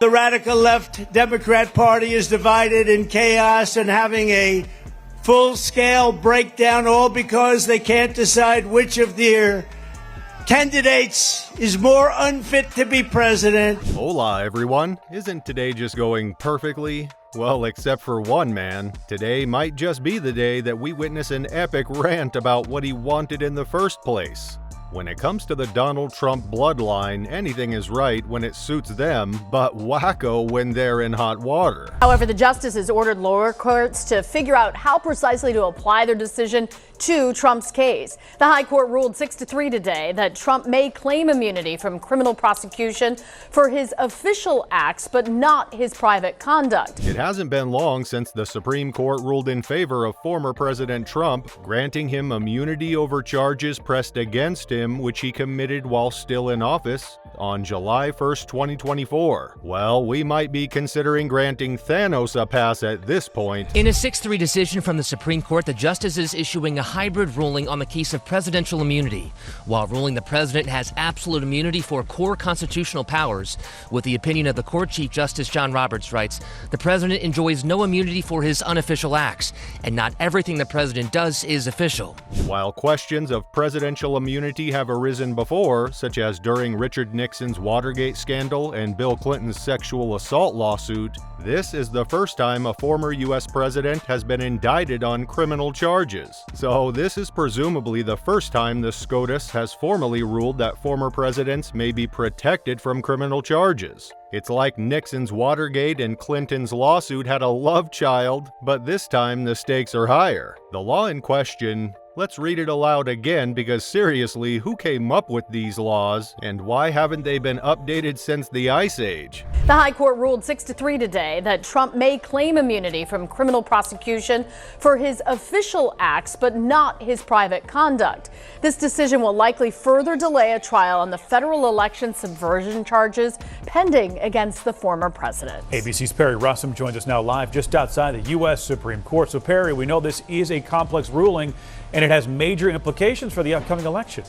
The radical left Democrat Party is divided in chaos and having a full-scale breakdown, all because they can't decide which of their candidates is more unfit to be president. Hola, everyone. Isn't today just going perfectly? Well, except for one man. Today might just be the day that we witness an epic rant about what he wanted in the first place. When it comes to the Donald Trump bloodline, anything is right when it suits them, but wacko when they're in hot water. However, the justices ordered lower courts to figure out how precisely to apply their decision to Trump's case. The High Court ruled 6-3 today that Trump may claim immunity from criminal prosecution for his official acts, but not his private conduct. It hasn't been long since the Supreme Court ruled in favor of former President Trump, granting him immunity over charges pressed against him, which he committed while still in office on July 1st, 2024. Well, we might be considering granting Thanos a pass at this point. In a 6-3 decision from the Supreme Court, the justices issuing a hybrid ruling on the case of presidential immunity, while ruling the president has absolute immunity for core constitutional powers. With the opinion of the court, Chief Justice John Roberts writes, the president enjoys no immunity for his unofficial acts, and not everything the president does is official. While questions of presidential immunity have arisen before, such as during Richard Nixon's Watergate scandal and Bill Clinton's sexual assault lawsuit, this is the first time a former U.S. president has been indicted on criminal charges. So this is presumably the first time the SCOTUS has formally ruled that former presidents may be protected from criminal charges. It's like Nixon's Watergate and Clinton's lawsuit had a love child, but this time the stakes are higher. The law in question, let's read it aloud again because seriously, who came up with these laws and why haven't they been updated since the Ice Age? The High Court ruled 6-3 today that Trump may claim immunity from criminal prosecution for his official acts, but not his private conduct. This decision will likely further delay a trial on the federal election subversion charges pending against the former president. ABC's Perry Rossum joins us now live just outside the U.S. Supreme Court. So, Perry, we know this is a complex ruling, and it has major implications for the upcoming election.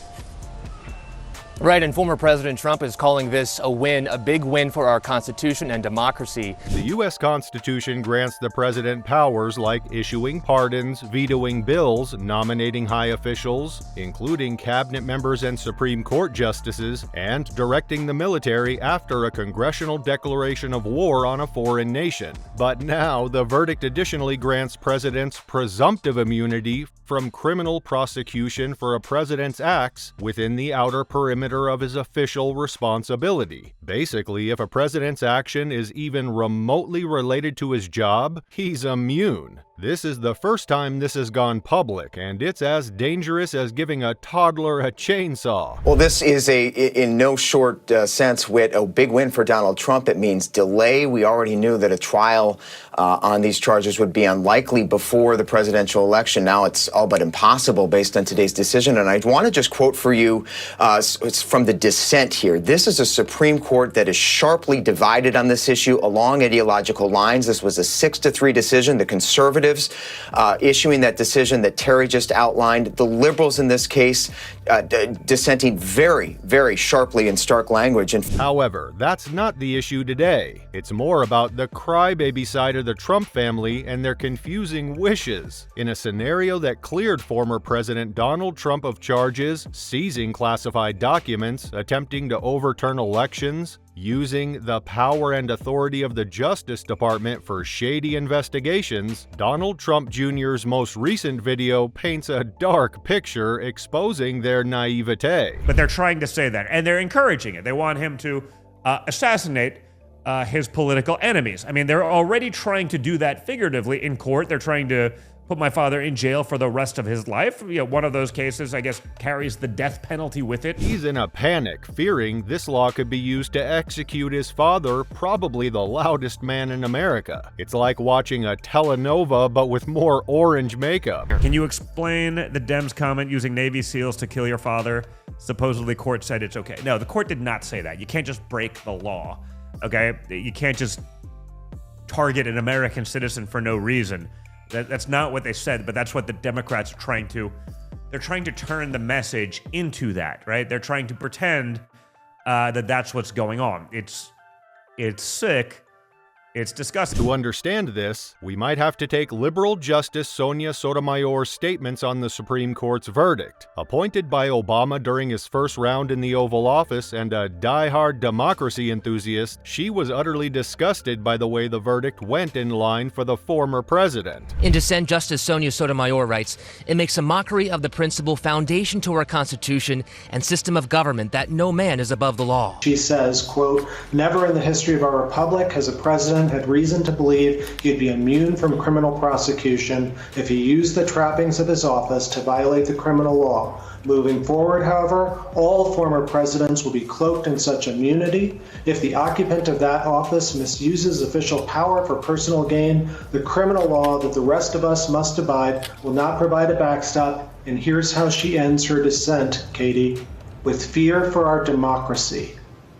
Right, and former President Trump is calling this a win, a big win for our Constitution and democracy. The U.S. Constitution grants the president powers like issuing pardons, vetoing bills, nominating high officials, including cabinet members and Supreme Court justices, and directing the military after a congressional declaration of war on a foreign nation. But now, the verdict additionally grants presidents presumptive immunity from criminal prosecution for a president's acts within the outer perimeter of his official responsibility. Basically, if a president's action is even remotely related to his job, he's immune. This is the first time this has gone public, and it's as dangerous as giving a toddler a chainsaw. Well, this is in no short sense, a big win for Donald Trump. It means delay. We already knew that a trial on these charges would be unlikely before the presidential election. Now it's all but impossible based on today's decision. And I want to just quote for you, it's from the dissent here. This is a Supreme Court that is sharply divided on this issue along ideological lines. This was a 6-3 decision. The conservatives issuing that decision that Terry just outlined. The liberals in this case dissenting very, very sharply in stark language. However, that's not the issue today. It's more about the crybaby side of the Trump family and their confusing wishes. In a scenario that cleared former President Donald Trump of charges, seizing classified documents, attempting to overturn elections, using the power and authority of the Justice Department for shady investigations, Donald Trump Jr.'s most recent video paints a dark picture exposing their naivete. But they're trying to say that, and they're encouraging it. They want him to assassinate his political enemies. I mean, they're already trying to do that figuratively in court. They're trying to put my father in jail for the rest of his life. You know, one of those cases, I guess, carries the death penalty with it. He's in a panic, fearing this law could be used to execute his father, probably the loudest man in America. It's like watching a telenova, but with more orange makeup. Can you explain the Dems' comment using Navy SEALs to kill your father? Supposedly, court said it's okay. No, the court did not say that. You can't just break the law, okay? You can't just target an American citizen for no reason. That's not what they said, but that's what the Democrats are trying to. They're trying to turn the message into that, right? They're trying to pretend that that's what's going on. It's It's sick. It's disgusting. To understand this, we might have to take liberal Justice Sonia Sotomayor's statements on the Supreme Court's verdict. Appointed by Obama during his first round in the Oval Office and a die-hard democracy enthusiast, she was utterly disgusted by the way the verdict went in line for the former president. In dissent, Justice Sonia Sotomayor writes, "It makes a mockery of the principle foundation to our Constitution and system of government that no man is above the law." She says, quote, "Never in the history of our republic has a president had reason to believe he'd be immune from criminal prosecution if he used the trappings of his office to violate the criminal law. Moving forward, however, all former presidents will be cloaked in such immunity. If the occupant of that office misuses official power for personal gain, the criminal law that the rest of us must abide will not provide a backstop." And here's how she ends her dissent, Katie. "With fear for our democracy,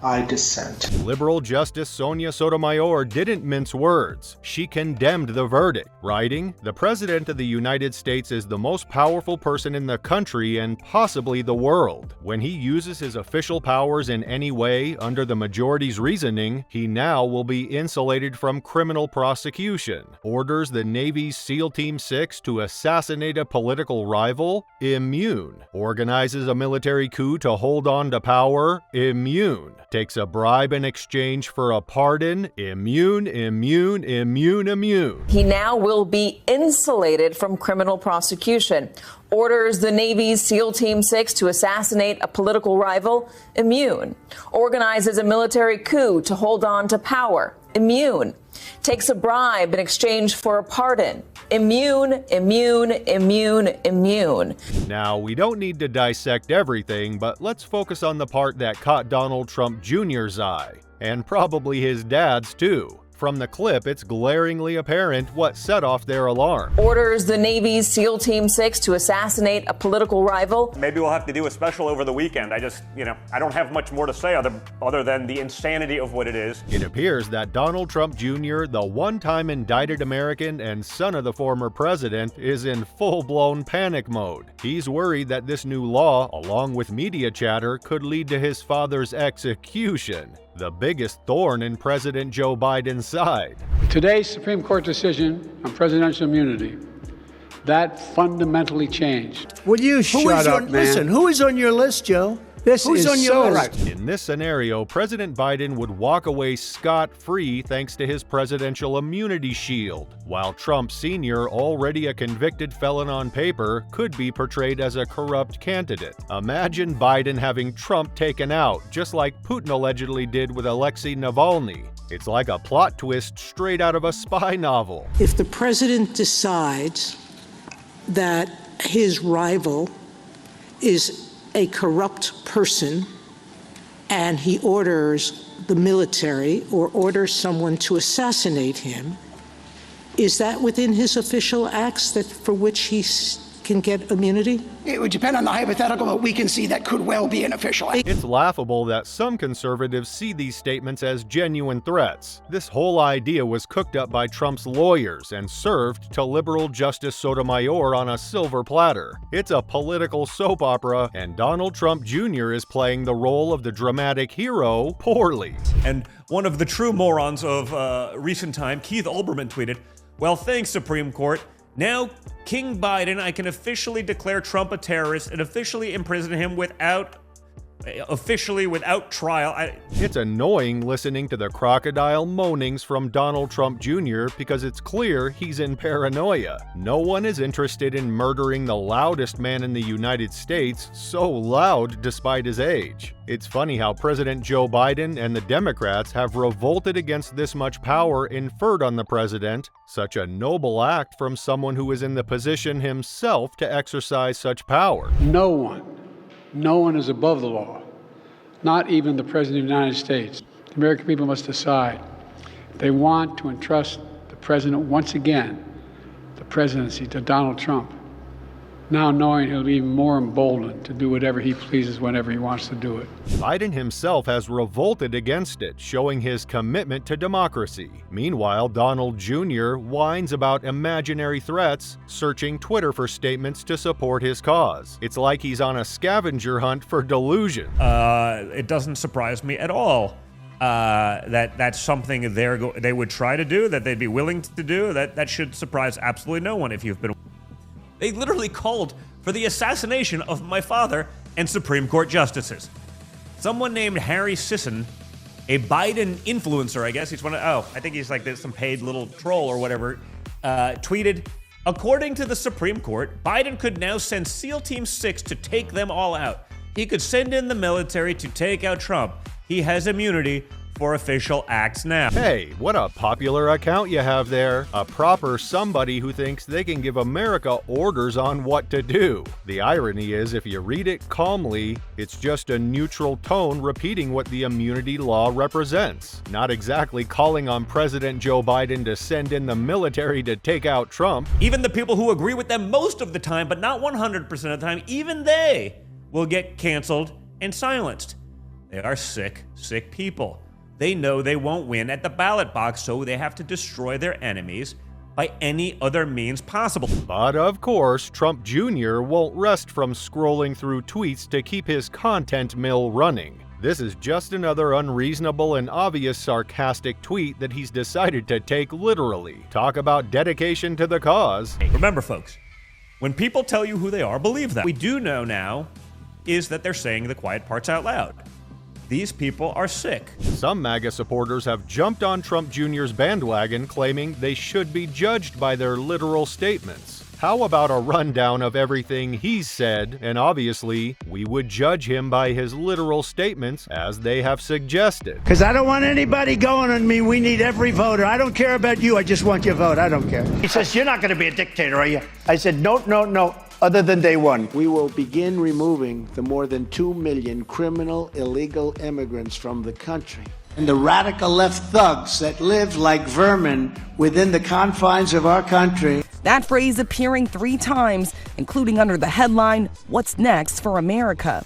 I dissent." Liberal Justice Sonia Sotomayor didn't mince words. She condemned the verdict, writing, "The President of the United States is the most powerful person in the country and possibly the world. When he uses his official powers in any way under the majority's reasoning, he now will be insulated from criminal prosecution. Orders the Navy's SEAL Team 6 to assassinate a political rival? Immune. Organizes a military coup to hold on to power? Immune. Takes a bribe in exchange for a pardon? Immune, immune, immune, immune." He now will be insulated from criminal prosecution. Orders the Navy's SEAL Team 6 to assassinate a political rival? Immune. Organizes a military coup to hold on to power? Immune. Takes a bribe in exchange for a pardon? Immune, immune, immune, immune. Now, we don't need to dissect everything, but let's focus on the part that caught Donald Trump Jr.'s eye, and probably his dad's too. From the clip, it's glaringly apparent what set off their alarm. Orders the Navy's SEAL Team 6 to assassinate a political rival? Maybe we'll have to do a special over the weekend. I don't have much more to say other than the insanity of what it is. It appears that Donald Trump Jr., the one-time indicted American and son of the former president, is in full-blown panic mode. He's worried that this new law, along with media chatter, could lead to his father's execution, the biggest thorn in President Joe Biden's side. Today's Supreme Court decision on presidential immunity, that fundamentally changed. Will you shut up, man? Listen, who is on your list, Joe? Who's on your list? In this scenario, President Biden would walk away scot-free thanks to his presidential immunity shield, while Trump Sr., already a convicted felon on paper, could be portrayed as a corrupt candidate. Imagine Biden having Trump taken out, just like Putin allegedly did with Alexei Navalny. It's like a plot twist straight out of a spy novel. If the president decides that his rival is a corrupt person and he orders the military or orders someone to assassinate him, is that within his official acts that for which he can get immunity? It would depend on the hypothetical, but we can see that could well be an official act. It's laughable that some conservatives see these statements as genuine threats. This whole idea was cooked up by Trump's lawyers and served to liberal Justice Sotomayor on a silver platter. It's a political soap opera, and Donald Trump Jr. is playing the role of the dramatic hero poorly. And one of the true morons of recent time, Keith Olbermann, tweeted, "Well, thanks, Supreme Court. Now, King Biden, I can officially declare Trump a terrorist and officially imprison him without trial." It's annoying listening to the crocodile moanings from Donald Trump Jr. because it's clear he's in paranoia. No one is interested in murdering the loudest man in the United States, so loud despite his age. It's funny how President Joe Biden and the Democrats have revolted against this much power inferred on the president, such a noble act from someone who is in the position himself to exercise such power. No one is above the law, not even the President of the United States. The American people must decide. They want to entrust the President once again, the presidency, to Donald Trump, now knowing he'll be even more emboldened to do whatever he pleases whenever he wants to do it. Biden himself has revolted against it, showing his commitment to democracy. Meanwhile, Donald Jr. whines about imaginary threats, searching Twitter for statements to support his cause. It's like he's on a scavenger hunt for delusion. It doesn't surprise me at all that's something they would try to do, that they'd be willing to do. That should surprise absolutely no one if you've been. They literally called for the assassination of my father and Supreme Court justices. Someone named Harry Sisson, a Biden influencer, I guess. I think he's like some paid little troll or whatever, tweeted, according to the Supreme Court, Biden could now send SEAL Team 6 to take them all out. He could send in the military to take out Trump. He has immunity for official acts now. Hey, what a popular account you have there. A proper somebody who thinks they can give America orders on what to do. The irony is, if you read it calmly, it's just a neutral tone repeating what the immunity law represents. Not exactly calling on President Joe Biden to send in the military to take out Trump. Even the people who agree with them most of the time, but not 100% of the time, even they will get canceled and silenced. They are sick, sick people. They know they won't win at the ballot box, so they have to destroy their enemies by any other means possible. But of course, Trump Jr. won't rest from scrolling through tweets to keep his content mill running. This is just another unreasonable and obvious sarcastic tweet that he's decided to take literally. Talk about dedication to the cause. Remember, folks, when people tell you who they are, believe them. What we do know now is that they're saying the quiet parts out loud. These people are sick. Some MAGA supporters have jumped on Trump Jr.'s bandwagon, claiming they should be judged by their literal statements. How about a rundown of everything he's said, and obviously, we would judge him by his literal statements as they have suggested. Because I don't want anybody going on me. We need every voter. I don't care about you. I just want your vote. I don't care. He says, you're not going to be a dictator, are you? I said, no. Other than day one. We will begin removing the more than 2 million criminal illegal immigrants from the country. And the radical left thugs that live like vermin within the confines of our country. That phrase appearing 3 times, including under the headline, "What's Next for America?"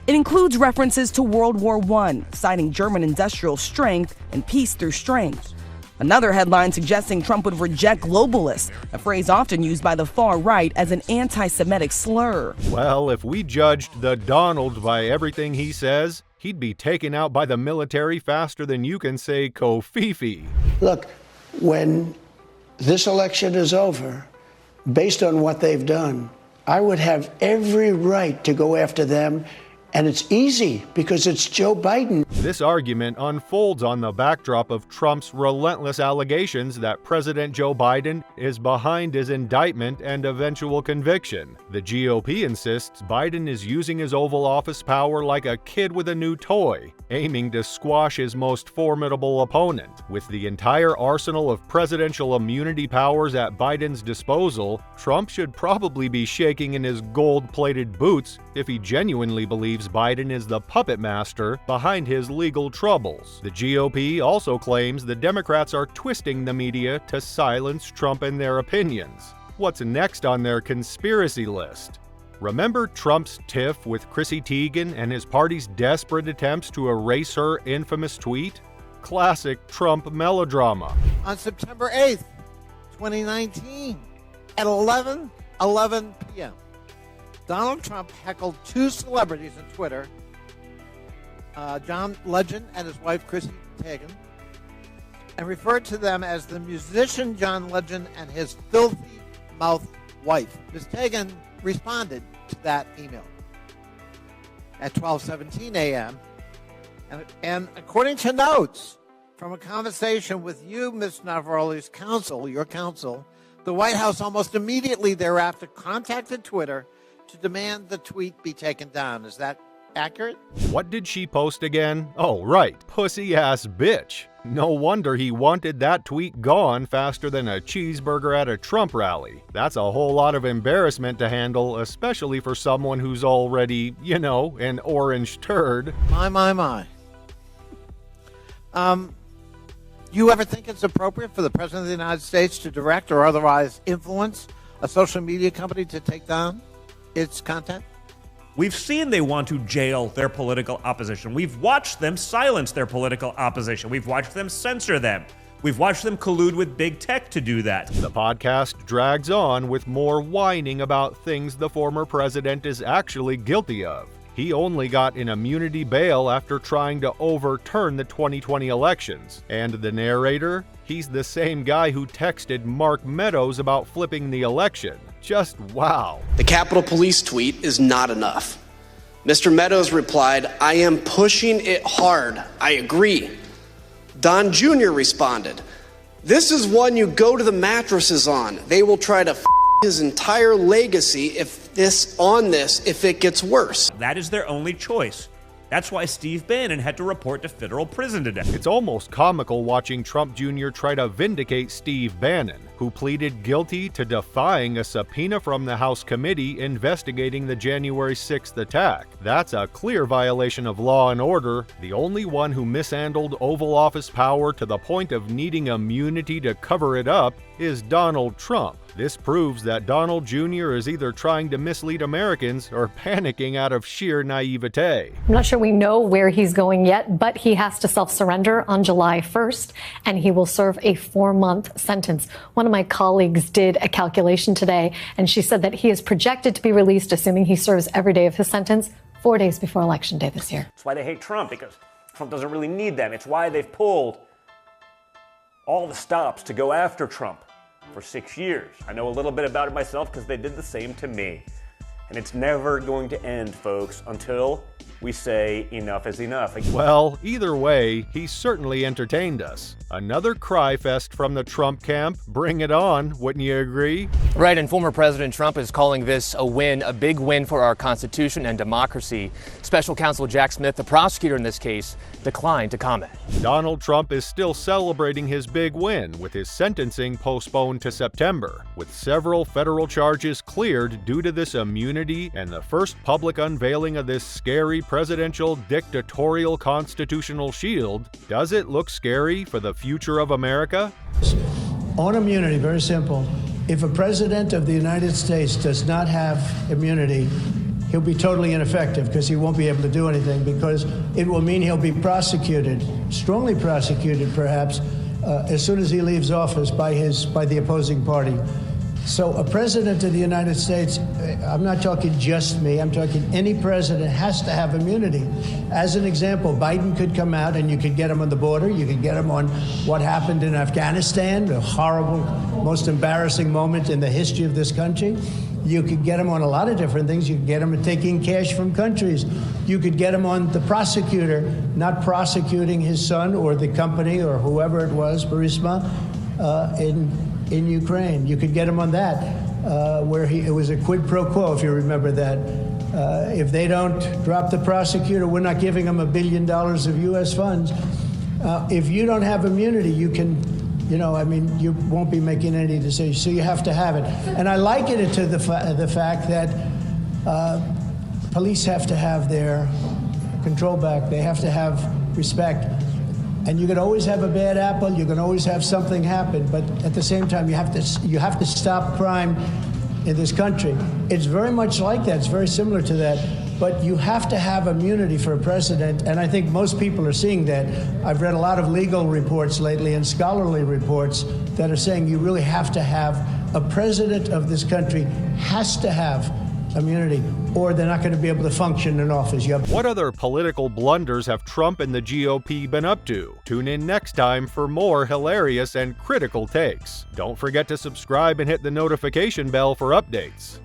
It includes references to World War I, citing German industrial strength and peace through strength. Another headline suggesting Trump would reject globalists, a phrase often used by the far right as an anti-Semitic slur. Well, if we judged the Donald by everything he says, he'd be taken out by the military faster than you can say Kofifi. Look, when this election is over, based on what they've done, I would have every right to go after them. And it's easy because it's Joe Biden. This argument unfolds on the backdrop of Trump's relentless allegations that President Joe Biden is behind his indictment and eventual conviction. The GOP insists Biden is using his Oval Office power like a kid with a new toy, aiming to squash his most formidable opponent. With the entire arsenal of presidential immunity powers at Biden's disposal, Trump should probably be shaking in his gold-plated boots if he genuinely believes Biden is the puppet master behind his legal troubles. The GOP also claims the Democrats are twisting the media to silence Trump and their opinions. What's next on their conspiracy list? Remember Trump's tiff with Chrissy Teigen and his party's desperate attempts to erase her infamous tweet? Classic Trump melodrama. On September 8th, 2019, at 11:11 p.m., Donald Trump heckled 2 celebrities on Twitter, John Legend and his wife Chrissy Teigen, and referred to them as the musician John Legend and his filthy mouth wife. Ms. Teigen responded to that email at 12:17 a.m. And according to notes from a conversation with you, Ms. Navarro's counsel, your counsel, the White House almost immediately thereafter contacted Twitter to demand the tweet be taken down. Is that accurate? What did she post again? Oh, right, pussy-ass bitch. No wonder he wanted that tweet gone faster than a cheeseburger at a Trump rally. That's a whole lot of embarrassment to handle, especially for someone who's already, an orange turd. My. You ever think it's appropriate for the President of the United States to direct or otherwise influence a social media company to take down its content? We've seen they want to jail their political opposition. We've watched them silence their political opposition. We've watched them censor them. We've watched them collude with big tech to do that. The podcast drags on with more whining about things the former president is actually guilty of. He only got an immunity bail after trying to overturn the 2020 elections. And the narrator? He's the same guy who texted Mark Meadows about flipping the election. Just wow. The Capitol Police tweet is not enough. Mr. Meadows replied, "I am pushing it hard. I agree." Don Jr. responded, "This is one you go to the mattresses on. They will try to f his entire legacy if it gets worse." That is their only choice. That's why Steve Bannon had to report to federal prison today. It's almost comical watching Trump Jr. try to vindicate Steve Bannon, who pleaded guilty to defying a subpoena from the House committee investigating the January 6th attack. That's a clear violation of law and order. The only one who mishandled Oval Office power to the point of needing immunity to cover it up is Donald Trump. This proves that Donald Jr. is either trying to mislead Americans or panicking out of sheer naivete. I'm not sure we know where he's going yet, but he has to self-surrender on July 1st, and he will serve a 4-month sentence. One of my colleagues did a calculation today, and she said that he is projected to be released, assuming he serves every day of his sentence, 4 days before Election Day this year. That's why they hate Trump, because Trump doesn't really need them. It's why they've pulled all the stops to go after Trump for 6 years. I know a little bit about it myself because they did the same to me. And it's never going to end, folks, until we say enough is enough. Well, either way, he certainly entertained us. Another cry fest from the Trump camp. Bring it on, wouldn't you agree? Right, and former President Trump is calling this a win, a big win for our Constitution and democracy. Special Counsel Jack Smith, the prosecutor in this case, declined to comment. Donald Trump is still celebrating his big win, with his sentencing postponed to September, with several federal charges cleared due to this immunity and the first public unveiling of this scary presidential dictatorial constitutional shield. Does it look scary for the future of America? On immunity, very simple. If a president of the United States does not have immunity, he'll be totally ineffective because he won't be able to do anything, because it will mean he'll be prosecuted, strongly prosecuted perhaps, as soon as he leaves office by the opposing party. So a president of the United States, I'm not talking just me, I'm talking any president has to have immunity. As an example, Biden could come out and you could get him on the border, you could get him on what happened in Afghanistan, a horrible, most embarrassing moment in the history of this country. You could get him on a lot of different things. You could get him taking cash from countries. You could get him on the prosecutor not prosecuting his son or the company or whoever it was, Burisma, in Ukraine. You could get him on that, where it was a quid pro quo, if you remember that. If they don't drop the prosecutor, we're not giving them $1 billion of U.S. funds. If you don't have immunity, you can, you won't be making any decisions. So you have to have it. And I liken it to the fact that police have to have their control back. They have to have respect. And you can always have a bad apple. You can always have something happen. But at the same time, you have to stop crime in this country. It's very much like that. It's very similar to that. But you have to have immunity for a president, and I think most people are seeing that. I've read a lot of legal reports lately and scholarly reports that are saying you really have to have a president of this country has to have immunity, or they're not going to be able to function in office. What other political blunders have Trump and the GOP been up to? Tune in next time for more hilarious and critical takes. Don't forget to subscribe and hit the notification bell for updates.